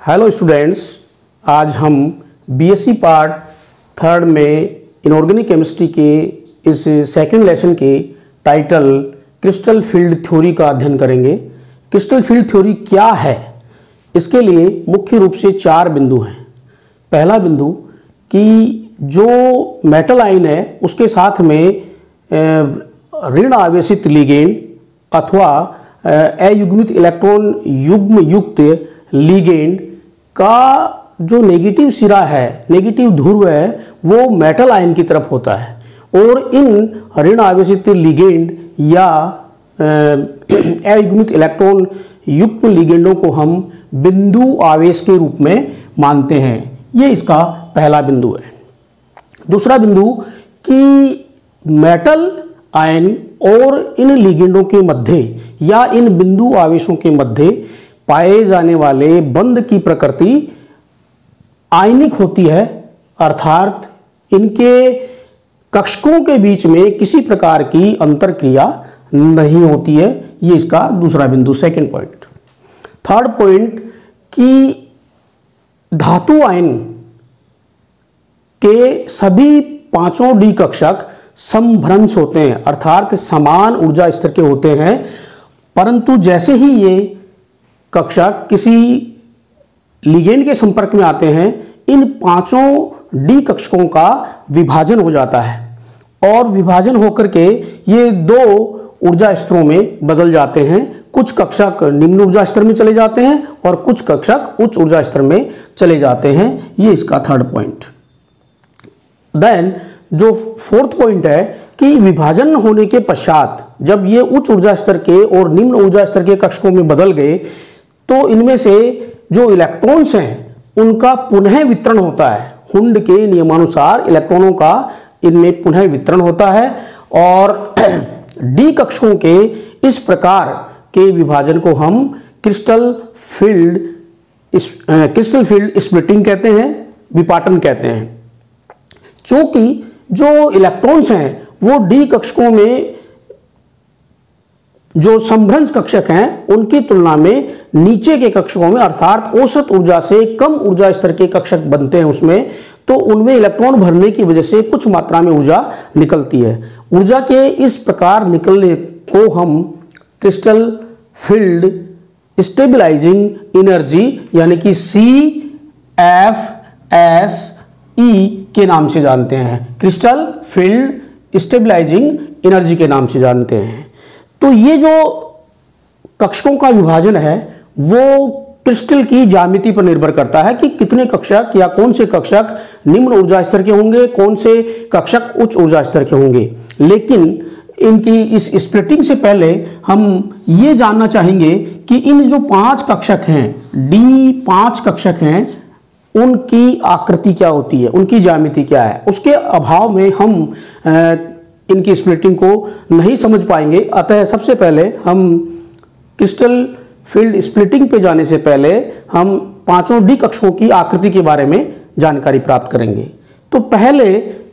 Hello students, आज हम BSc part third में इनऑर्गेनिक केमिस्ट्री के इस सेकंड लेसन के टाइटल क्रिस्टल फील्ड थ्योरी का अध्ययन करेंगे। क्रिस्टल फील्ड थ्योरी क्या है, इसके लिए मुख्य रूप से 4 बिंदु हैं। पहला बिंदु कि जो मेटल आयन है उसके साथ में ऋण आवेशित लिगेंड अथवा अयुग्मित इलेक्ट्रॉन युग्म युक्त लिगेंड का जो नेगेटिव सिरा है, नेगेटिव ध्रुव है, वो मेटल आयन की तरफ होता है और इन ऋण आवेशित लिगेंड या अयुग्मित इलेक्ट्रॉन युक्त लिगेंडों को हम बिंदु आवेश के रूप में मानते हैं। ये इसका पहला बिंदु है। दूसरा बिंदु कि मेटल आयन और इन लिगेंडों के मध्य या इन बिंदु आवेशों के मध्य पाए जाने वाले बंध की प्रकृति आयनिक होती है, अर्थात इनके कक्षकों के बीच में किसी प्रकार की अंतरक्रिया नहीं होती है। ये इसका दूसरा बिंदु, सेकंड पॉइंट। थर्ड पॉइंट कि धातु आयन के सभी 5 डी कक्षक समभ्रंश होते हैं, अर्थात समान ऊर्जा स्तर के होते हैं, परंतु जैसे ही ये कक्षक किसी लिगेंड के संपर्क में आते हैं, इन 5 डी कक्षकों का विभाजन हो जाता है और विभाजन होकर के ये 2 ऊर्जा स्तरों में बदल जाते हैं। कुछ कक्षक निम्न ऊर्जा स्तर में चले जाते हैं और कुछ कक्षक उच्च ऊर्जा स्तर में चले जाते हैं। ये इसका थर्ड पॉइंट। देन जो फोर्थ पॉइंट है कि विभाजन होने के पश्चात जब ये उच्च ऊर्जा स्तर के और निम्न ऊर्जा स्तर के कक्षकों में बदल गए तो इनमें से जो इलेक्ट्रॉन्स हैं उनका पुनः वितरण होता है। हुंड के नियमानुसार इलेक्ट्रॉनों का इनमें पुनः वितरण होता है और डी कक्षकों के इस प्रकार के विभाजन को हम क्रिस्टल फील्ड स्प्लिटिंग कहते हैं, विपाटन कहते हैं। क्योंकि जो इलेक्ट्रॉन्स हैं वो डी कक्षकों में जो समभ्रंश कक्षक हैं उनकी तुलना में नीचे के कक्षकों में अर्थात औसत ऊर्जा से कम ऊर्जा स्तर के कक्षक बनते हैं उसमें, तो उनमें इलेक्ट्रॉन भरने की वजह से कुछ मात्रा में ऊर्जा निकलती है। ऊर्जा के इस प्रकार निकलने को हम क्रिस्टल फील्ड स्टेबलाइजिंग एनर्जी यानी कि CFSE के नाम से जानते हैं, क्रिस्टल फील्ड स्टेबलाइजिंग एनर्जी के नाम से जानते हैं। तो ये जो कक्षकों का विभाजन है वो क्रिस्टल की ज्यामिति पर निर्भर करता है कि कितने कक्षक या कौन से कक्षक निम्न ऊर्जा स्तर के होंगे, कौन से कक्षक उच्च ऊर्जा स्तर के होंगे। लेकिन इनकी इस स्प्लिटिंग से पहले हम ये जानना चाहेंगे कि इन जो 5 कक्षक हैं, D5 कक्षक हैं, उनकी आकृति क्या होती है, उनकी ज्यामिति क्या है। उसके अभाव में हम इनकी स्प्लिटिंग को नहीं समझ पाएंगे। अतः सबसे पहले हम क्रिस्टल फील्ड स्प्लिटिंग पे जाने से पहले हम 5 डी कक्षकों की आकृति के बारे में जानकारी प्राप्त करेंगे। तो पहले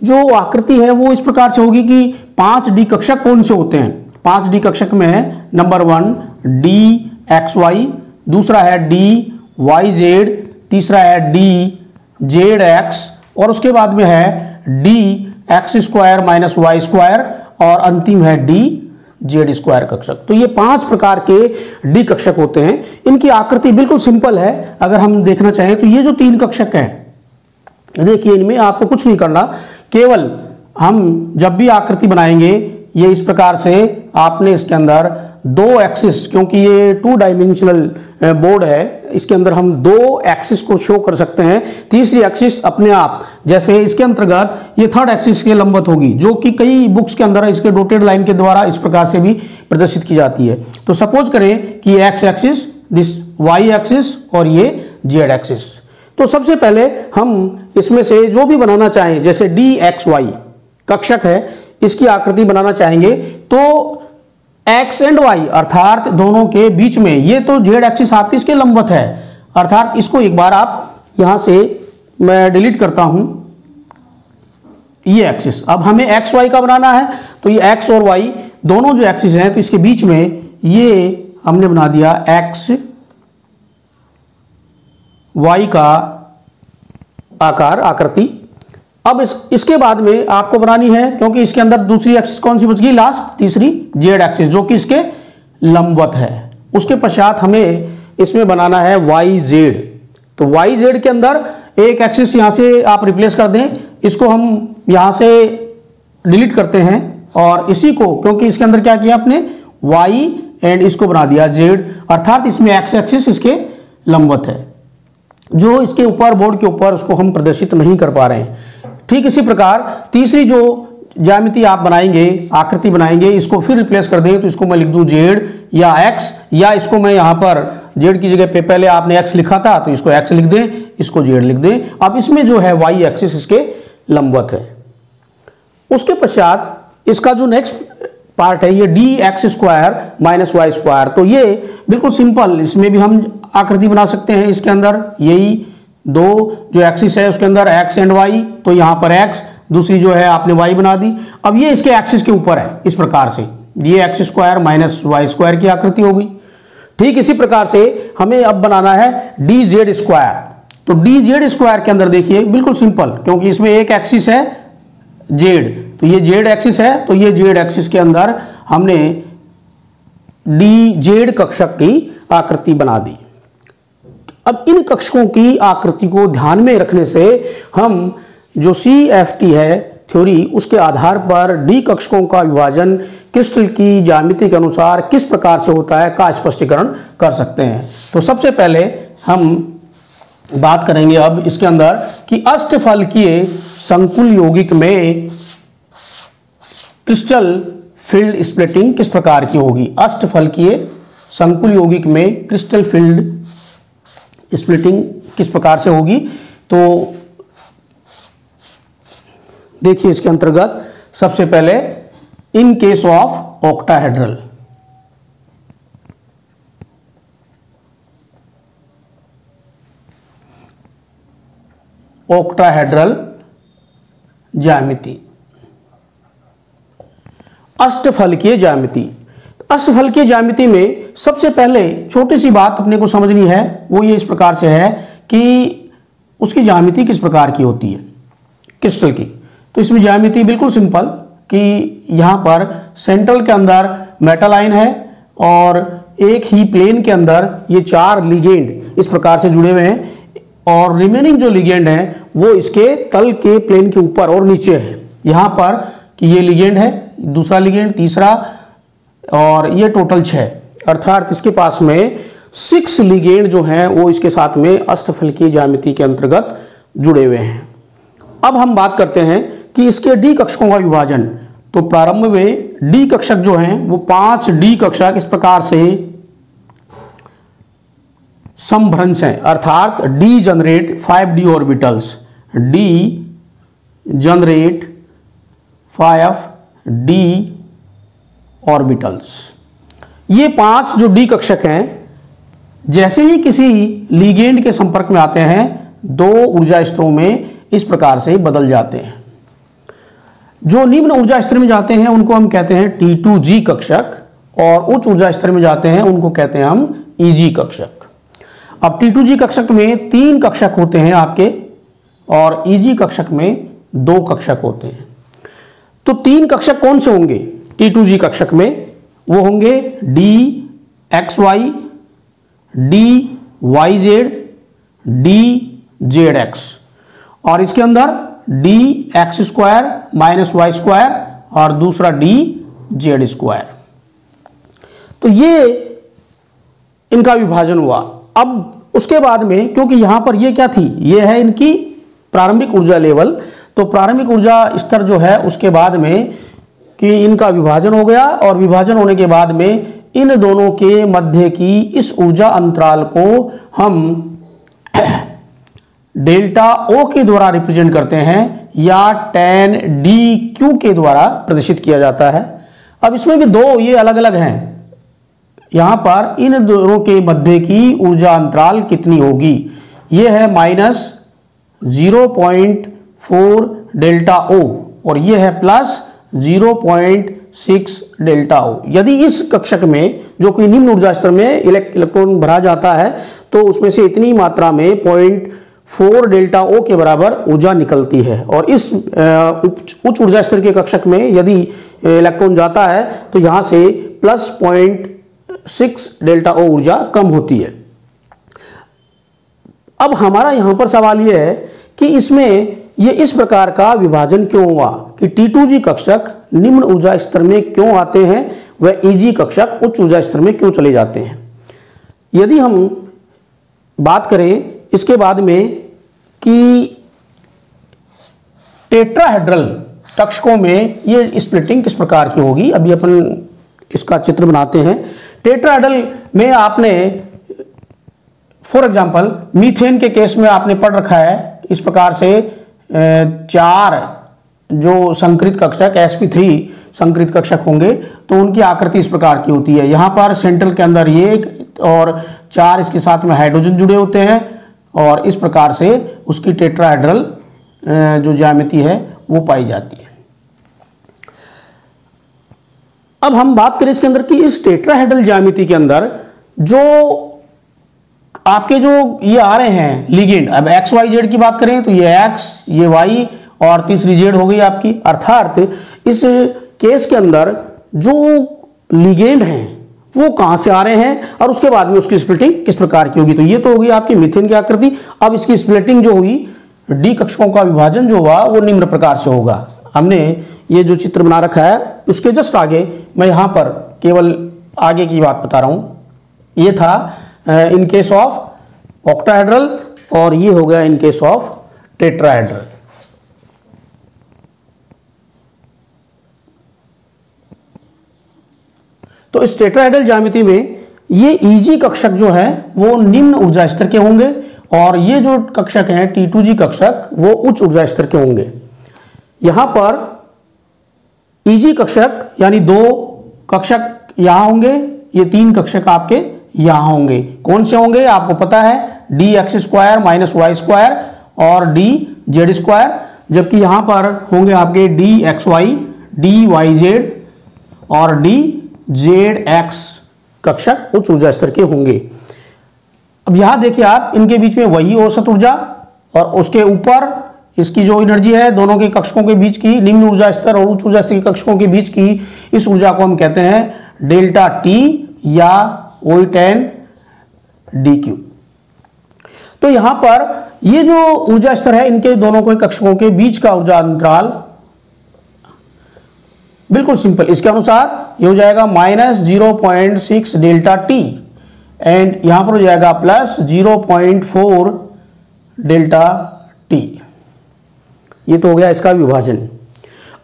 जो आकृति है वो इस प्रकार से होगी कि 5 डी कक्षक कौन से होते हैं। 5 डी कक्षक में है नंबर 1 DXY, दूसरा है DYZ, तीसरा है DZX और उसके बाद में है DX² - Y² और अंतिम है DZ² कक्षक। तो ये 5 प्रकार के डी कक्षक होते हैं। इनकी आकृति बिल्कुल सिंपल है। अगर हम देखना चाहें तो ये जो 3 कक्षक हैं, देखिए इनमें आपको कुछ नहीं करना, केवल हम जब भी आकृति बनाएंगे ये इस प्रकार से आपने इसके अंदर 2 एक्सिस, क्योंकि ये 2 डायमेंशनल बोर्ड है, इसके अंदर हम 2 एक्सिस को शो कर सकते हैं। तीसरी एक्सिस अपने आप, जैसे इसके अंतर्गत ये 3rd एक्सिस के लंबवत होगी, जो कि कई बुक्स के अंदर इसके डॉटेड लाइन के द्वारा इस प्रकार से भी प्रदर्शित की जाती है। तो सपोज करें कि x axis, this y axis और ये जेड एक्सिस। तो सबसे पहले हम इसमें से जो भी बनाना चाहें, जैसे DXY कक्षक है, इसकी आकृति बनाना चाहेंगे तो एक्स एंड वाई अर्थात दोनों के बीच में, ये तो जेड एक्सिस आपकी इसके लंबवत है, अर्थात इसको एक बार आप यहां से मैं डिलीट करता हूं ये एक्सिस। अब हमें एक्स वाई का बनाना है तो ये एक्स और वाई दोनों जो एक्सिस हैं तो इसके बीच में ये हमने बना दिया एक्स वाई का आकार, आकृति। अब इसके बाद में आपको बनानी है, क्योंकि इसके अंदर दूसरी एक्सिस कौन सी बच गई लास्ट, तीसरी जेड एक्सिस, जो कि इसके लंबवत है। उसके पश्चात हमें इसमें बनाना है वाई जेड। तो वाई जेड के अंदर एक एक्सिस यहां से आप रिप्लेस कर दें, इसको हम यहां से डिलीट करते हैं और इसी को, क्योंकि इसके अंदर क्या किया आपने, वाई एंड इसको बना दिया जेड, अर्थात इसमें एक्स एक्सिस इसके लंबवत है, जो इसके ऊपर बोर्ड के ऊपर उसको हम प्रदर्शित नहीं कर पा रहे हैं। ठीक इसी प्रकार तीसरी जो ज्यामिति आप बनाएंगे, आकृति बनाएंगे, इसको फिर रिप्लेस कर दें, तो इसको मैं लिख दूं जेड या एक्स, या इसको मैं यहां पर जेड की जगह पे पहले आपने एक्स लिखा था तो इसको एक्स लिख दें, इसको जेड लिख दें। अब इसमें जो है वाई एक्सिस इसके लंबवत है। उसके पश्चात इसका जो नेक्स्ट पार्ट है ये d x square minus y square. तो ये बिल्कुल सिंपल, इसमें भी हम आकृति बना सकते हैं। इसके अंदर यही दो जो एक्सिस है उसके अंदर एक्स एंड वाई, तो यहां पर एक्स, दूसरी जो है आपने वाई बना दी। अब ये इसके एक्सिस के ऊपर है, इस प्रकार से ये x square minus y square की आकृति हो गई। ठीक इसी प्रकार से हमें अब बनाना है डी जेड स्क्वायर। तो डी जेड स्क्वायर के अंदर देखिए बिल्कुल सिंपल, क्योंकि इसमें एक एक्सिस है जेड, तो ये जेड एक्सिस है, तो ये जेड एक्सिस के अंदर हमने डी जेड कक्षक की आकृति बना दी। अब इन कक्षकों की आकृति को ध्यान में रखने से हम जो CFT है थ्योरी, उसके आधार पर डी कक्षकों का विभाजन क्रिस्टल की ज्यामिति के अनुसार किस प्रकार से होता है का स्पष्टीकरण कर सकते हैं। तो सबसे पहले हम बात करेंगे अब इसके अंदर कि अष्टफलकीय संकुल यौगिक में क्रिस्टल फील्ड स्प्लिटिंग किस प्रकार की होगी। अष्टफलकीय संकुल यौगिक में क्रिस्टल फील्ड स्प्लिटिंग किस प्रकार से होगी। तो देखिए इसके अंतर्गत सबसे पहले in case of octahedral, octahedral ज्यामिति, अष्टफलकीय ज्यामिति। अष्टफलकीय ज्यामिति में सबसे पहले छोटी सी बात अपने को समझनी है, वो ये इस प्रकार से है कि उसकी ज्यामिति किस प्रकार की होती है क्रिस्टल की। तो इसमें ज्यामिति बिल्कुल सिंपल कि यहाँ पर सेंट्रल के अंदर मेटल आयन है और एक ही प्लेन के अंदर ये चार लिगेंड इस प्रकार से जुड़े हुए हैं, और रिमेनिंग जो लिगेंड हैं वो इसके तल के प्लेन के ऊपर और नीचे है। यहाँ पर कि ये लिगेंड है, दूसरा लिगेंड, तीसरा, और ये टोटल 6, अर्थात इसके पास में 6 लिगेंड जो हैं वो इसके साथ में अष्टफलकीय ज्यामिति के अंतर्गत जुड़े हुए हैं। अब हम बात करते हैं कि इसके डी कक्षकों का विभाजन। तो प्रारंभ में डी कक्षक जो हैं वो 5 डी कक्षक इस प्रकार से समभ्रंश हैं, अर्थात D generate 5d orbitals, D generate 5d orbitals. ये 5 जो डी कक्षक हैं जैसे ही किसी लिगेंड के संपर्क में आते हैं 2 ऊर्जा स्तरों में इस प्रकार से बदल जाते हैं। जो निम्न ऊर्जा स्तर में जाते हैं उनको हम कहते हैं T2G कक्षक, और उच्च ऊर्जा स्तर में जाते हैं उनको कहते हैं हम EG कक्षक। अब T2G कक्षक में 3 कक्षक होते हैं आपके, और EG कक्षक में 2 कक्षक होते हैं। तो 3 कक्षक कौन से होंगे T2G कक्षक में? वो होंगे DXY, DYZ, DZX, और इसके अंदर DX square minus y square और दूसरा DZ स्क्वायर। तो ये इनका विभाजन हुआ। अब उसके बाद में, क्योंकि यहां पर ये क्या थी, ये है इनकी प्रारंभिक ऊर्जा लेवल, तो प्रारंभिक ऊर्जा स्तर जो है उसके बाद में कि इनका विभाजन हो गया, और विभाजन होने के बाद में इन दोनों के मध्य की इस ऊर्जा अंतराल को हम डेल्टा O के द्वारा रिप्रेजेंट करते हैं, या tan dq के द्वारा प्रदर्शित किया जाता है। अब इसमें भी 2 ये अलग अलग हैं। यहां पर इन दोनों के मध्य की ऊर्जा अंतराल कितनी होगी, ये है -0.4 डेल्टा O, और ये है +0.7 0.6 डेल्टा O। यदि इस कक्षक में जो कि निम्न ऊर्जा स्तर में इलेक्ट्रॉन भरा जाता है तो उसमें से इतनी मात्रा में 0.4 डेल्टा O के बराबर ऊर्जा निकलती है, और इस उच्च ऊर्जा स्तर के कक्षक में यदि इलेक्ट्रॉन जाता है तो यहाँ से प्लस 0.6 डेल्टा O ऊर्जा कम होती है। अब हमारा यहाँ पर सवाल यह है कि इसमें ये इस प्रकार का विभाजन क्यों हुआ कि T2G कक्षक निम्न ऊर्जा स्तर में क्यों आते हैं व EG कक्षक उच्च ऊर्जा स्तर में क्यों चले जाते हैं। यदि हम बात करें इसके बाद में कि टेट्राहेड्रल कक्षकों में ये स्प्लिटिंग किस प्रकार की होगी, अभी अपन इसका चित्र बनाते हैं। टेट्राहेड्रल में आपने फॉर एग्जांपल मीथेन के केस में आपने पढ़ रखा है, इस प्रकार से 4 जो संकरित कक्षक sp3 संकरित कक्षक होंगे तो उनकी आकृति इस प्रकार की होती है। यहाँ पर सेंट्रल के अंदर ये और 4 इसके साथ में हाइड्रोजन जुड़े होते हैं और इस प्रकार से उसकी टेट्राहेड्रल जो ज्यामिति है वो पाई जाती है। अब हम बात करें इसके अंदर कि इस टेट्राहेड्रल ज्यामिति के अंदर जो आपके जो ये आ रहे हैं लिगेंड, अब एक्स वाई जेड की बात करें तो ये एक्स, ये वाई और तीसरी जेड हो गई आपकी, अर्थात इस केस के अंदर जो लिगेंड हैं वो कहां से आ रहे हैं और उसके बाद में उसकी स्प्लिटिंग किस प्रकार की होगी। तो ये तो होगी आपकी मीथेन की आकृति। अब इसकी स्प्लिटिंग जो हुई, डी कक्षकों का विभाजन जो हुआ वो निम्न प्रकार से होगा। हमने ये जो चित्र बना रखा है उसके जस्ट आगे मैं यहाँ पर केवल आगे की बात बता रहा हूँ। ये था इन केस ऑफ ऑक्टाहेड्रल और ये हो गया इन केस ऑफ टेट्राहेड्रल। तो इस टेट्राहेड्रल ज्यामिति में ये EG कक्षक जो है वो निम्न ऊर्जा स्तर के होंगे और ये जो कक्षक हैं T2G कक्षक वो उच्च ऊर्जा स्तर के होंगे। यहां पर EG कक्षक यानी 2 कक्षक यहां होंगे, ये 3 कक्षक आपके यहां होंगे। कौन से होंगे आपको पता है, dx² - y² और dz², जबकि यहां पर होंगे आपके dxy, dyz और dzx कक्षक उच्च ऊर्जा स्तर के होंगे। अब यहां देखिए आप, इनके बीच में वही औसत ऊर्जा और उसके ऊपर इसकी जो एनर्जी है दोनों के कक्षकों के बीच की, निम्न ऊर्जा स्तर और उच्च ऊर्जा स्तर के कक्षकों के बीच की, इस ऊर्जा को हम कहते हैं डेल्टा टी या O10 dq। तो यहां पर ये जो ऊर्जा स्तर है इनके दोनों के कक्षकों के बीच का ऊर्जा अंतराल बिल्कुल सिंपल इसके अनुसार ये हो जाएगा -0.6 डेल्टा टी एंड यहां पर हो जाएगा प्लस 0.4 डेल्टा टी। ये तो हो गया इसका विभाजन।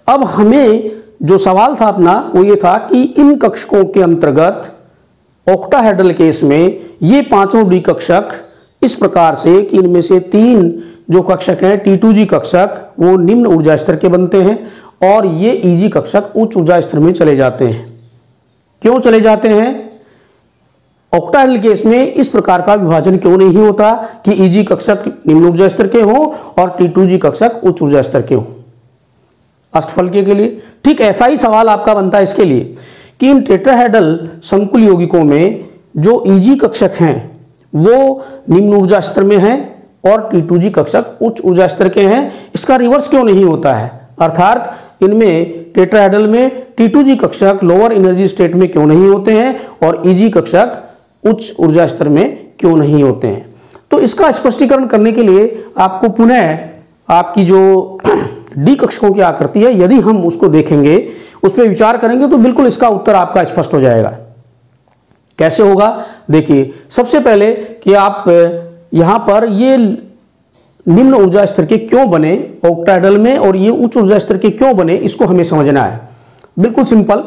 अब हमें जो सवाल था अपना वो ये था कि इन कक्षकों के अंतर्गत ऑक्टाहेड्रल केस में ये पांचों डी कक्षक इस प्रकार से कि इनमें से 3 जो कक्षक हैं T2G कक्षक वो निम्न ऊर्जा स्तर के बनते हैं और ये EG कक्षक उच्च ऊर्जा स्तर में चले जाते हैं। क्यों चले जाते हैं? ऑक्टाहेड्रल केस में इस प्रकार का विभाजन क्यों नहीं होता कि EG कक्षक निम्न ऊर्जा स्तर के हों और T2G कक्षक उच्च ऊर्जा स्तर के हों अष्टफल के लिए। ठीक ऐसा ही सवाल आपका बनता है इसके लिए कि इन टेट्राहेड्रल संकुल यौगिकों में जो EG कक्षक हैं वो निम्न ऊर्जा स्तर में हैं और T2G कक्षक उच्च ऊर्जा स्तर के हैं। इसका रिवर्स क्यों नहीं होता है, अर्थात इनमें टेट्राहेड्रल में T2G कक्षक लोअर एनर्जी स्टेट में क्यों नहीं होते हैं और EG कक्षक उच्च ऊर्जा स्तर में क्यों नहीं होते हैं। तो इसका स्पष्टीकरण करने के लिए आपको पुनः आपकी जो डी कक्षकों की आकृति है यदि हम उसको देखेंगे, उस पर विचार करेंगे तो बिल्कुल इसका उत्तर आपका स्पष्ट हो जाएगा। कैसे होगा देखिए, सबसे पहले कि आप यहां पर ये निम्न ऊर्जा स्तर के क्यों बने ऑक्टाहेड्रल में और ये उच्च ऊर्जा स्तर के क्यों बने इसको हमें समझना है। बिल्कुल सिंपल,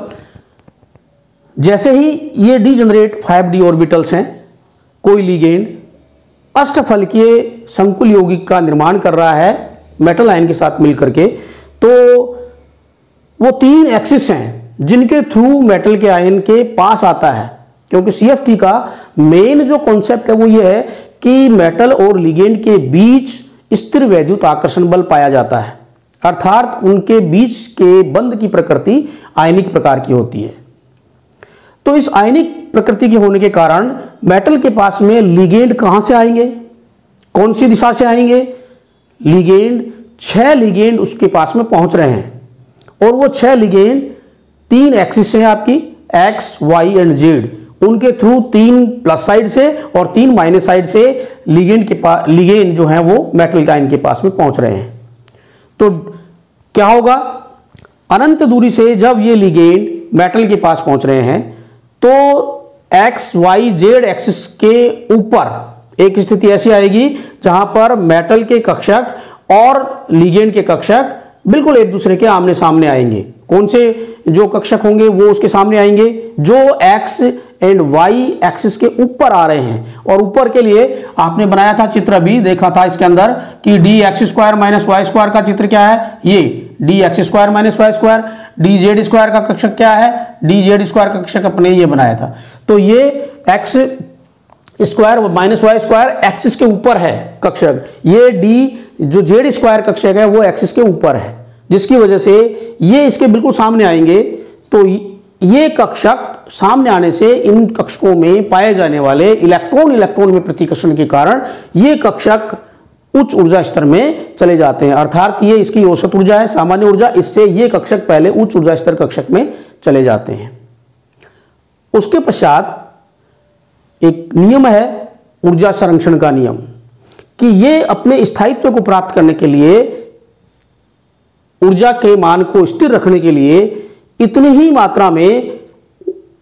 जैसे ही ये डीजेनरेट 5d ऑर्बिटल्स हैं, कोई लिगेंड अष्टफलकीय संकुल यौगिक का निर्माण कर रहा है मेटल आयन के साथ मिलकर के, तो वो 3 एक्सिस हैं जिनके थ्रू मेटल के आयन के पास आता है। क्योंकि CFT का मेन जो कॉन्सेप्ट है वो ये है कि मेटल और लिगेंड के बीच स्थिर वैद्युत आकर्षण बल पाया जाता है, अर्थात उनके बीच के बंध की प्रकृति आयनिक प्रकार की होती है। तो इस आयनिक प्रकृति के होने के कारण मेटल के पास में लिगेंड कहां से आएंगे, कौन सी दिशा से आएंगे? लिगेंड 6 लिगेंड उसके पास में पहुंच रहे हैं और वो 6 लिगेंड 3 एक्सिस हैं आपकी, एक्स, वाई एंड जेड। उनके थ्रू 3 प्लस साइड से और 3 माइनस साइड से लिगेंड जो है वो मेटल आयन के पास में पहुंच रहे हैं। तो क्या होगा, अनंत दूरी से जब ये लिगेंड मेटल के पास पहुंच रहे हैं तो एक्स, वाई, जेड एक्सिस के ऊपर एक स्थिति ऐसी आएगी जहां पर मेटल के कक्षक और लिगेंड के कक्षक बिल्कुल एक दूसरे के आमने सामने आएंगे। कौन से जो कक्षक होंगे वो उसके सामने आएंगे जो एक्स एंड वाई एक्सिस के ऊपर आ रहे हैं। और ऊपर के लिए आपने बनाया था चित्र, भी देखा था इसके अंदर कि d x square minus y square का चित्र क्या है, ये d x square minus y square. D z square का कक्षक क्या है, डी जेड स्क्वायर का कक्षक अपने ये बनाया था। तो ये x square minus y square axis के ऊपर है कक्षक, ये डी जो जेड स्क्वायर कक्षक है वो एक्सिस के ऊपर है, जिसकी वजह से ये इसके बिल्कुल सामने आएंगे। तो ये कक्षक सामने आने से इन कक्षकों में पाए जाने वाले इलेक्ट्रॉन में प्रतिकर्षण के कारण ये कक्षक उच्च ऊर्जा स्तर में चले जाते हैं। अर्थात ये इसकी औसत ऊर्जा है, सामान्य ऊर्जा, इससे ये कक्षक पहले उच्च ऊर्जा स्तर कक्षक में चले जाते हैं। उसके पश्चात एक नियम है ऊर्जा संरक्षण का नियम, कि ये अपने स्थायित्व को प्राप्त करने के लिए, ऊर्जा के मान को स्थिर रखने के लिए इतनी ही मात्रा में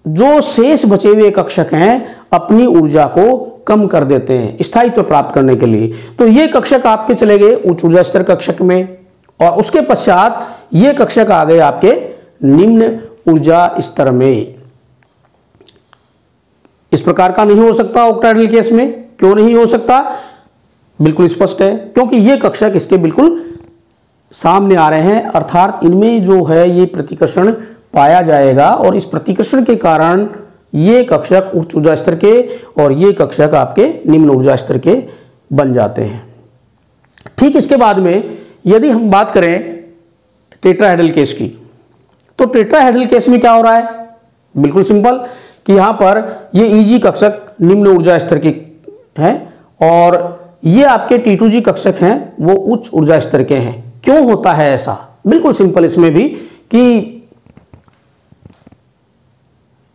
जो शेष बचे हुए कक्षक हैं अपनी ऊर्जा को कम कर देते हैं स्थायित्व प्राप्त करने के लिए। तो ये कक्षक आपके चले गए उच्च ऊर्जा स्तर कक्षक में, और उसके पश्चात ये कक्षक आ गए आपके निम्न ऊर्जा स्तर में। इस प्रकार का नहीं हो सकता ऑक्टाहेड्रल केस में। क्यों नहीं हो सकता? बिल्कुल स्पष्ट है, क्योंकि ये कक्षक इसके बिल्कुल सामने आ रहे हैं, अर्थात इनमें जो है ये प्रतिकर्षण पाया जाएगा और इस प्रतिकर्षण के कारण ये कक्षक उच्च ऊर्जा स्तर के और ये कक्षक आपके निम्न ऊर्जा स्तर के बन जाते हैं। ठीक इसके बाद में यदि हम बात करें टेट्राहेड्रल केस की, तो टेट्राहेड्रल केस में क्या हो रहा है? बिल्कुल सिंपल, कि यहां पर ये Eg कक्षक निम्न ऊर्जा स्तर के हैं और ये आपके T2G कक्षक हैं वो उच्च ऊर्जा स्तर के हैं। क्यों होता है ऐसा? बिल्कुल सिंपल इसमें भी, कि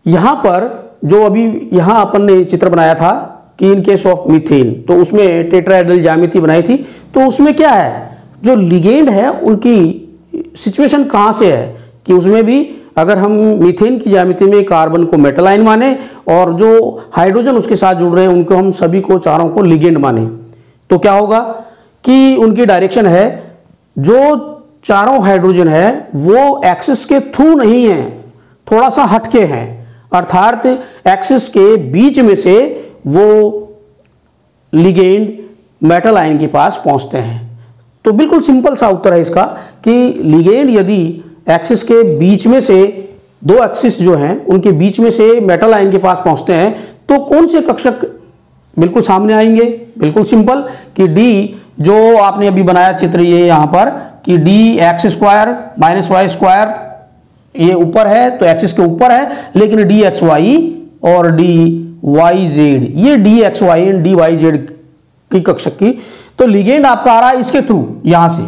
यहां पर जो अभी यहां अपन ने चित्र बनाया था कि इन केस ऑफ मीथेन, तो उसमें टेट्राहेड्रल ज्यामिति बनाई थी, तो उसमें क्या है, जो लिगेंड है उनकी सिचुएशन कहां से है, कि उसमें भी अगर हम मीथेन की ज्यामिति में कार्बन को मेटल आयन माने और जो हाइड्रोजन उसके साथ जुड़ रहे हैं उनको हम सभी को चारों को लिगेंड माने, तो क्या होगा कि उनकी डायरेक्शन है, जो चारों हाइड्रोजन है वो एक्सिस के थ्रू नहीं है, थोड़ा सा हटके हैं, अर्थात एक्सिस के बीच में से वो लिगेंड मेटल आयन के पास पहुंचते हैं। तो बिल्कुल सिंपल सा उत्तर है इसका कि लिगेंड यदि एक्सिस के बीच में से, दो एक्सिस जो हैं उनके बीच में से मेटल आयन के पास पहुंचते हैं, तो कौन से कक्षक बिल्कुल सामने आएंगे? बिल्कुल सिंपल, कि डी जो आपने अभी बनाया चित्र ये यहां पर, कि d x square minus y square ये ऊपर है तो एक्सिस के ऊपर है, लेकिन डी एक्स वाई और डी वाई जेड, ये d x y and d y z की कक्षक की, तो लिगेंड आपका आ रहा है इसके थ्रू, यहां से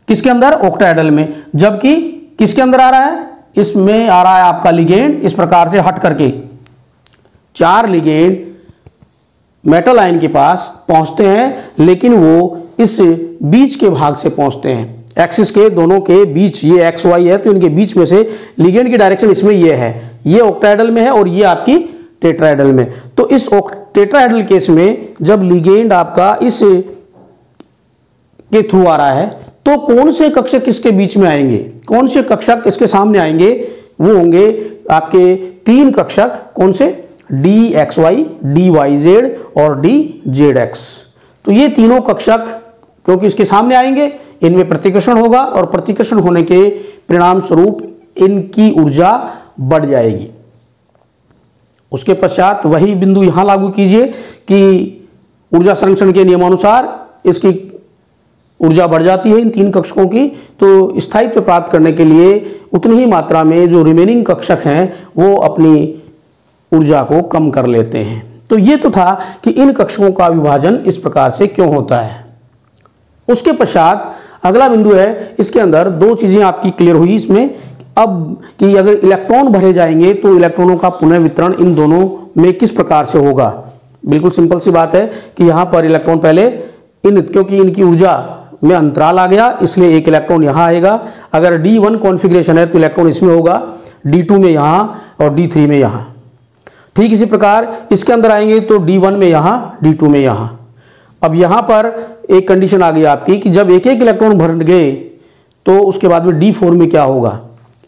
किसके अंदर? ऑक्टाहेड्रल में, जबकि किसके अंदर आ रहा है? इसमें आ रहा है आपका लिगेंड इस प्रकार से हट करके, 4 लिगेंड मेटल आयन के पास पहुंचते हैं, लेकिन वो इस बीच के भाग से पहुंचते हैं, एक्सिस के दोनों के बीच, ये एक्स वाई है तो इनके बीच में से लिगेंड की डायरेक्शन इसमें ये है, ये ऑक्टाहेड्रल में है और ये आपकी टेट्राहेड्रल में। तो इस टेट्राहेड्रल केस में जब लिगेंड आपका इस के थ्रू आ रहा है, तो कौन से कक्षक इसके बीच में आएंगे, कौन से कक्षक इसके सामने आएंगे? वो होंगे आपके 3 कक्षक, कौन से? D x y, d y z और डी जेड एक्स। तो ये तीनों कक्षक क्योंकि इसके सामने आएंगे, इनमें प्रतिकर्षण होगा और प्रतिकर्षण होने के परिणाम स्वरूप इनकी ऊर्जा बढ़ जाएगी। उसके पश्चात वही बिंदु यहां लागू कीजिए कि ऊर्जा संरक्षण के नियमानुसार इसकी ऊर्जा बढ़ जाती है इन 3 कक्षकों की, तो स्थायित्व प्राप्त करने के लिए उतनी ही मात्रा में जो रिमेनिंग कक्षक हैं वो अपनी ऊर्जा को कम कर लेते हैं। तो ये तो था कि इन कक्षकों का विभाजन इस प्रकार से क्यों होता है। उसके पश्चात अगला बिंदु है, इसके अंदर 2 चीजें आपकी क्लियर हुई इसमें अब कि अगर इलेक्ट्रॉन भरे जाएंगे तो इलेक्ट्रॉनों का पुनर्वितरण इन दोनों में किस प्रकार से होगा। बिल्कुल सिंपल सी बात है कि यहाँ पर इलेक्ट्रॉन पहले क्योंकि इनकी ऊर्जा में अंतराल आ गया इसलिए एक इलेक्ट्रॉन यहाँ आएगा। अगर D1 कॉन्फ़िगरेशन है तो इलेक्ट्रॉन इसमें होगा, D2 में यहाँ और D3 में यहाँ। ठीक इसी प्रकार इसके अंदर आएंगे तो D1 में यहाँ, D2 में यहाँ। अब यहाँ पर एक कंडीशन आ गई आपकी कि जब एक एक इलेक्ट्रॉन भर गए तो उसके बाद में D4 में क्या होगा,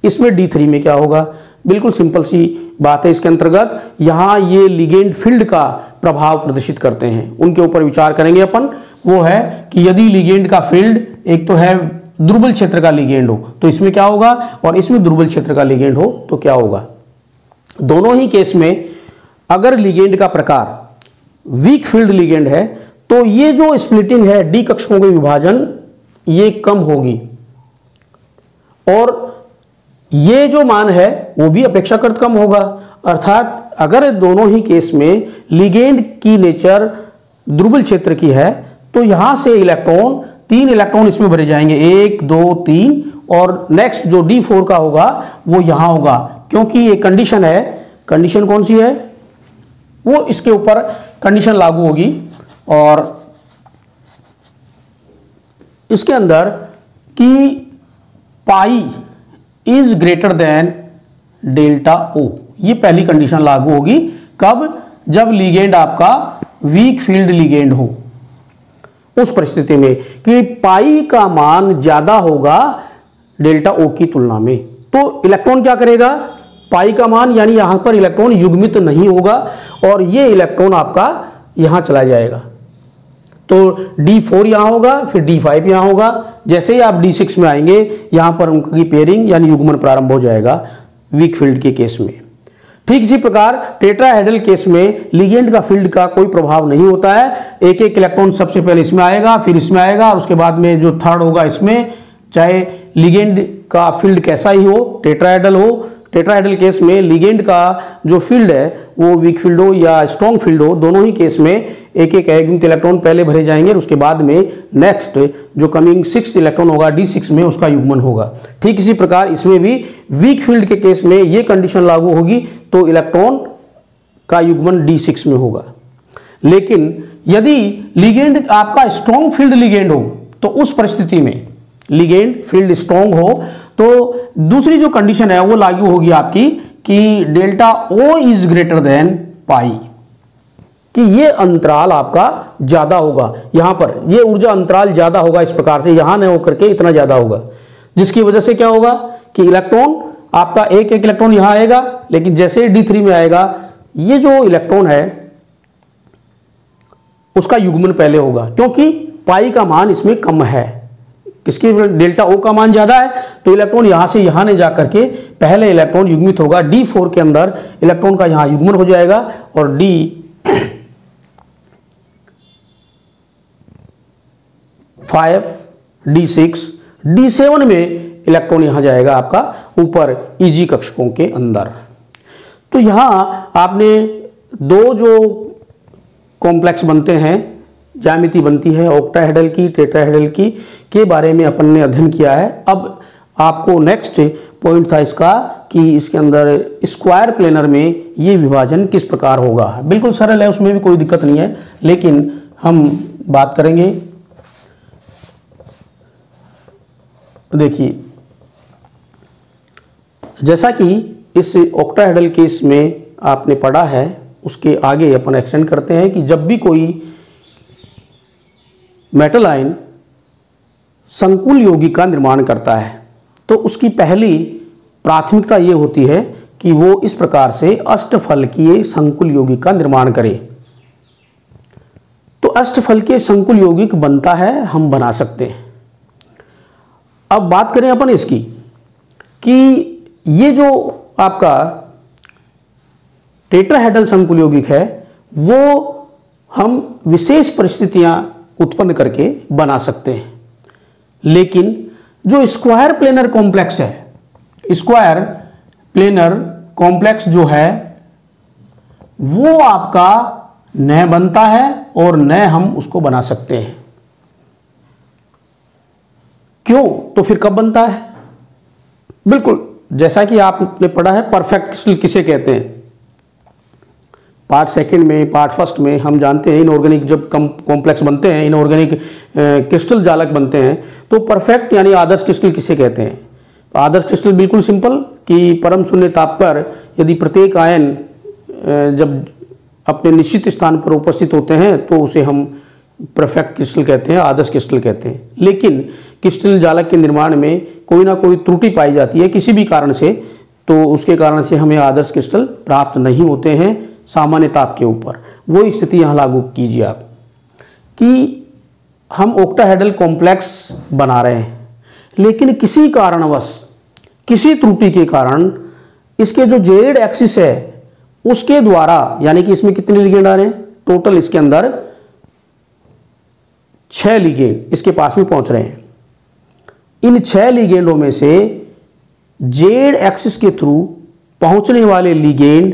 इसमें D3 में क्या होगा। बिल्कुल सिंपल सी बात है। इसके अंतर्गत यहाँ ये लिगेंड फील्ड का प्रभाव प्रदर्शित करते हैं, उनके ऊपर विचार करेंगे अपन। वो है कि यदि लिगेंड का फील्ड एक तो है दुर्बल क्षेत्र का लिगेंड हो तो इसमें क्या होगा, और इसमें दुर्बल क्षेत्र का लिगेंड हो तो क्या होगा। दोनों ही केस में अगर लिगेंड का प्रकार वीक फील्ड लिगेंड है तो ये जो स्प्लिटिंग है डी कक्षकों के विभाजन ये कम होगी, और ये जो मान है वो भी अपेक्षाकृत कम होगा। अर्थात अगर दोनों ही केस में लिगेंड की नेचर दुर्बल क्षेत्र की है तो यहां से इलेक्ट्रॉन 3 इलेक्ट्रॉन इसमें भरे जाएंगे, 1 2 3, और नेक्स्ट जो D4 का होगा वो यहां होगा, क्योंकि ये कंडीशन है। कंडीशन कौन सी है, वो इसके ऊपर कंडीशन लागू होगी। और इसके अंदर कि pi is greater then delta O, ये पहली कंडीशन लागू होगी। कब, जब लिगेंड आपका वीक फील्ड लिगेंड हो। उस परिस्थिति में कि पाई का मान ज्यादा होगा डेल्टा O की तुलना में, तो इलेक्ट्रॉन क्या करेगा, पाई का मान यानी यहां पर इलेक्ट्रॉन युग्मित नहीं होगा और ये इलेक्ट्रॉन आपका यहां चला जाएगा। तो D4 यहां होगा, फिर D5 यहां होगा। जैसे ही आप D6 में आएंगे यहां पर उनकी पेयरिंग यानी युग्मन प्रारंभ हो जाएगा वीक फील्ड के केस में। ठीक इसी प्रकार टेट्राहेड्रल केस में लिगेंड का फील्ड का कोई प्रभाव नहीं होता है। एक एक इलेक्ट्रॉन सबसे पहले इसमें आएगा, फिर इसमें आएगा, और उसके बाद में जो थर्ड होगा इसमें, चाहे लिगेंड का फील्ड कैसा ही हो, टेट्राहेड्रल हो। टेट्राहेड्रल केस में लिगेंड का जो फील्ड है वो वीक फील्ड हो या स्ट्रॉन्ग फील्ड हो, दोनों ही केस में एक एक अयुग्मित इलेक्ट्रॉन पहले भरे जाएंगे और उसके बाद में नेक्स्ट जो कमिंग 6th इलेक्ट्रॉन होगा D6 में उसका युग्मन होगा। ठीक इसी प्रकार इसमें भी वीक फील्ड के केस में ये कंडीशन लागू होगी तो इलेक्ट्रॉन का युग्मन D6 में होगा। लेकिन यदि लिगेंड आपका स्ट्रॉन्ग फील्ड लिगेंड हो तो उस परिस्थिति में लिगेंड फील्ड स्ट्रॉन्ग हो तो दूसरी जो कंडीशन है वो लागू होगी आपकी कि delta O is greater than pi, कि ये अंतराल आपका ज्यादा होगा। यहां पर ये ऊर्जा अंतराल ज्यादा होगा, इस प्रकार से यहां न होकर के इतना ज्यादा होगा, जिसकी वजह से क्या होगा कि इलेक्ट्रॉन आपका एक एक इलेक्ट्रॉन यहां आएगा, लेकिन जैसे D3 में आएगा ये जो इलेक्ट्रॉन है उसका युग्मन पहले होगा, क्योंकि पाई का मान इसमें कम है। किसकी, डेल्टा O का मान ज्यादा है तो इलेक्ट्रॉन यहां से यहां नहीं जाकर के पहले इलेक्ट्रॉन युग्मित होगा। D4 के अंदर इलेक्ट्रॉन का यहां युग्मन हो जाएगा और D5 D6 D7 में इलेक्ट्रॉन यहां जाएगा आपका ऊपर Eg कक्षकों के अंदर। तो यहां आपने दो जो कॉम्प्लेक्स बनते हैं, ज्यामिति बनती है ऑक्टाहेड्रल की, टेट्राहेड्रल की, के बारे में अपन ने अध्ययन किया है। अब आपको नेक्स्ट पॉइंट था इसका कि इसके अंदर स्क्वायर प्लेनर में ये विभाजन किस प्रकार होगा। बिल्कुल सरल है, उसमें भी कोई दिक्कत नहीं है, लेकिन हम बात करेंगे। देखिए, जैसा कि इस ऑक्टाहेड्रल केस में आपने पढ़ा है उसके आगे अपन एक्सटेंड करते हैं कि जब भी कोई मेटल आयन संकुल यौगिक का निर्माण करता है तो उसकी पहली प्राथमिकता ये होती है कि वो इस प्रकार से अष्टफलकीय संकुल यौगिक का निर्माण करे। तो अष्टफलकीय संकुल यौगिक बनता है, हम बना सकते हैं। अब बात करें अपन इसकी कि ये जो आपका टेट्राहेड्रल संकुल यौगिक है वो हम विशेष परिस्थितियां उत्पन्न करके बना सकते हैं। लेकिन जो स्क्वायर प्लेनर कॉम्प्लेक्स है, स्क्वायर प्लेनर कॉम्प्लेक्स जो है वो आपका न बनता है और न हम उसको बना सकते हैं। क्यों? तो फिर कब बनता है? बिल्कुल जैसा कि आपने पढ़ा है परफेक्ट क्रिस्टल किसे कहते हैं, पार्ट सेकंड में, पार्ट फर्स्ट में हम जानते हैं इनऑर्गेनिक जब कॉम्प्लेक्स बनते हैं, इनऑर्गेनिक क्रिस्टल जालक बनते हैं, तो परफेक्ट यानी आदर्श क्रिस्टल किसे कहते हैं। तो आदर्श क्रिस्टल बिल्कुल सिंपल कि परम शून्य ताप पर यदि प्रत्येक आयन जब अपने निश्चित स्थान पर उपस्थित होते हैं तो उसे हम परफेक्ट क्रिस्टल कहते हैं, आदर्श क्रिस्टल कहते हैं। लेकिन क्रिस्टल जालक के निर्माण में कोई ना कोई त्रुटि पाई जाती है किसी भी कारण से, तो उसके कारण से हमें आदर्श क्रिस्टल प्राप्त नहीं होते हैं सामान्य ताप के ऊपर। वो स्थिति यहाँ लागू कीजिए आप कि हम ऑक्टाहेड्रल कॉम्प्लेक्स बना रहे हैं, लेकिन किसी कारणवश, किसी त्रुटि के कारण इसके जो जेड एक्सिस है उसके द्वारा, यानी कि इसमें कितने लिगेंड आ रहे हैं टोटल, इसके अंदर 6 लिगेंड इसके पास में पहुंच रहे हैं। इन 6 लिगेंडों में से जेड एक्सिस के थ्रू पहुंचने वाले लिगेंड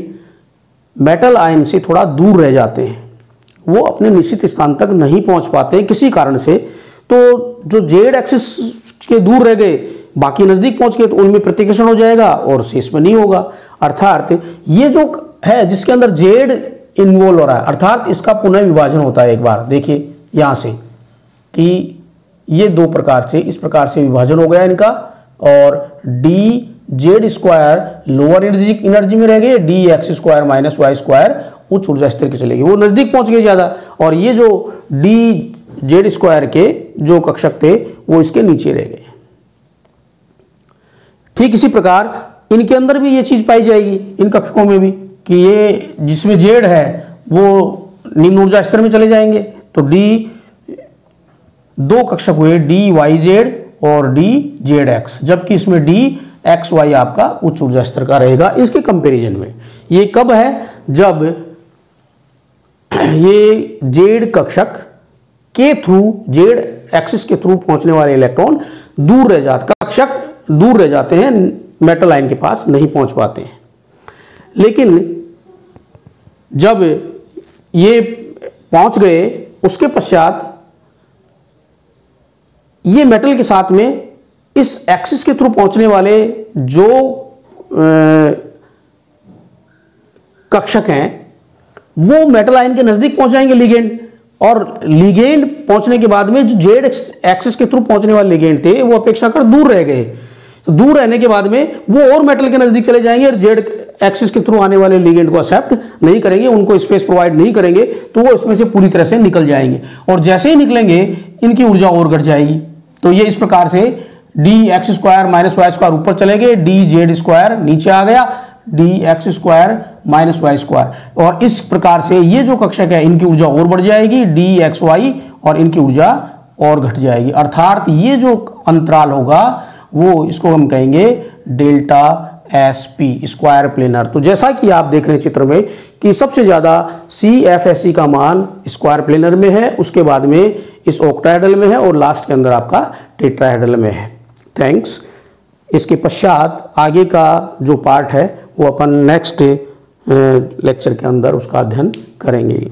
मेटल आयन से थोड़ा दूर रह जाते हैं, वो अपने निश्चित स्थान तक नहीं पहुंच पाते किसी कारण से। तो जो जेड एक्सिस के दूर रह गए बाकी नजदीक पहुंच गए तो उनमें प्रतिकर्षण हो जाएगा और शेष में नहीं होगा। अर्थात ये जो है जिसके अंदर जेड इन्वॉल्व हो रहा है, अर्थात इसका पुनः विभाजन होता है। एक बार देखिए यहां से कि ये 2 प्रकार से, इस प्रकार से विभाजन हो गया इनका, और d z square lower energy में रह गए, d x square minus y square उच्च ऊर्जा स्तर की चलेगी, वो नजदीक पहुंच गए ज्यादा, और ये जो डी जेड स्क्वायर के जो कक्षक थे वो इसके नीचे रह गए। ठीक इसी प्रकार इनके अंदर भी ये चीज पाई जाएगी, इन कक्षकों में भी, कि ये जिसमें जेड है वो निम्न ऊर्जा स्तर में चले जाएंगे। तो डी 2 कक्षक हुए, डी वाई जेड और डी जेड एक्स, जबकि इसमें डी एक्स वाई आपका उच्च ऊर्जा स्तर का रहेगा इसके कंपैरिजन में। ये कब है? जब ये जेड कक्षक के थ्रू, जेड एक्सिस के थ्रू पहुंचने वाले इलेक्ट्रॉन दूर रह जाते, कक्षक दूर रह जाते हैं, मेटल आयन के पास नहीं पहुंच पाते हैं। लेकिन जब ये पहुंच गए उसके पश्चात ये मेटल के साथ में इस एक्सिस के थ्रू पहुंचने वाले जो कक्षक हैं वो मेटल आयन के नजदीक पहुंच जाएंगे लिगेंड, और लिगेंड पहुंचने के बाद में जो जेड एक्सिस के थ्रू पहुंचने वाले लिगेंड थे वो अपेक्षाकृत दूर रह गए। तो दूर रहने के बाद में वो और मेटल के नजदीक चले जाएंगे और जेड एक्सिस के थ्रू आने वाले लिगेंड को एक्सेप्ट नहीं करेंगे, उनको स्पेस प्रोवाइड नहीं करेंगे, तो वो इसमें से पूरी तरह से निकल जाएंगे, और जैसे ही निकलेंगे इनकी ऊर्जा और घट जाएगी। तो ये इस प्रकार से d x square minus y square ऊपर चले गए, डी जेड स्क्वायर नीचे आ गया, d x square minus y square, और इस प्रकार से ये जो कक्षक है इनकी ऊर्जा और बढ़ जाएगी, डी एक्स वाई, और इनकी ऊर्जा और घट जाएगी। अर्थात ये जो अंतराल होगा वो इसको हम कहेंगे delta S P, square planar. तो जैसा कि आप देख रहे हैं चित्र में कि सबसे ज्यादा CFSE का मान स्क्वायर प्लेनर में है, उसके बाद में इस ऑक्टाहेड्रल में है, और लास्ट के अंदर आपका टेट्राहेड्रल में है। थैंक्स। इसके पश्चात आगे का जो पार्ट है वो अपन नेक्स्ट लेक्चर के अंदर उसका अध्ययन करेंगे।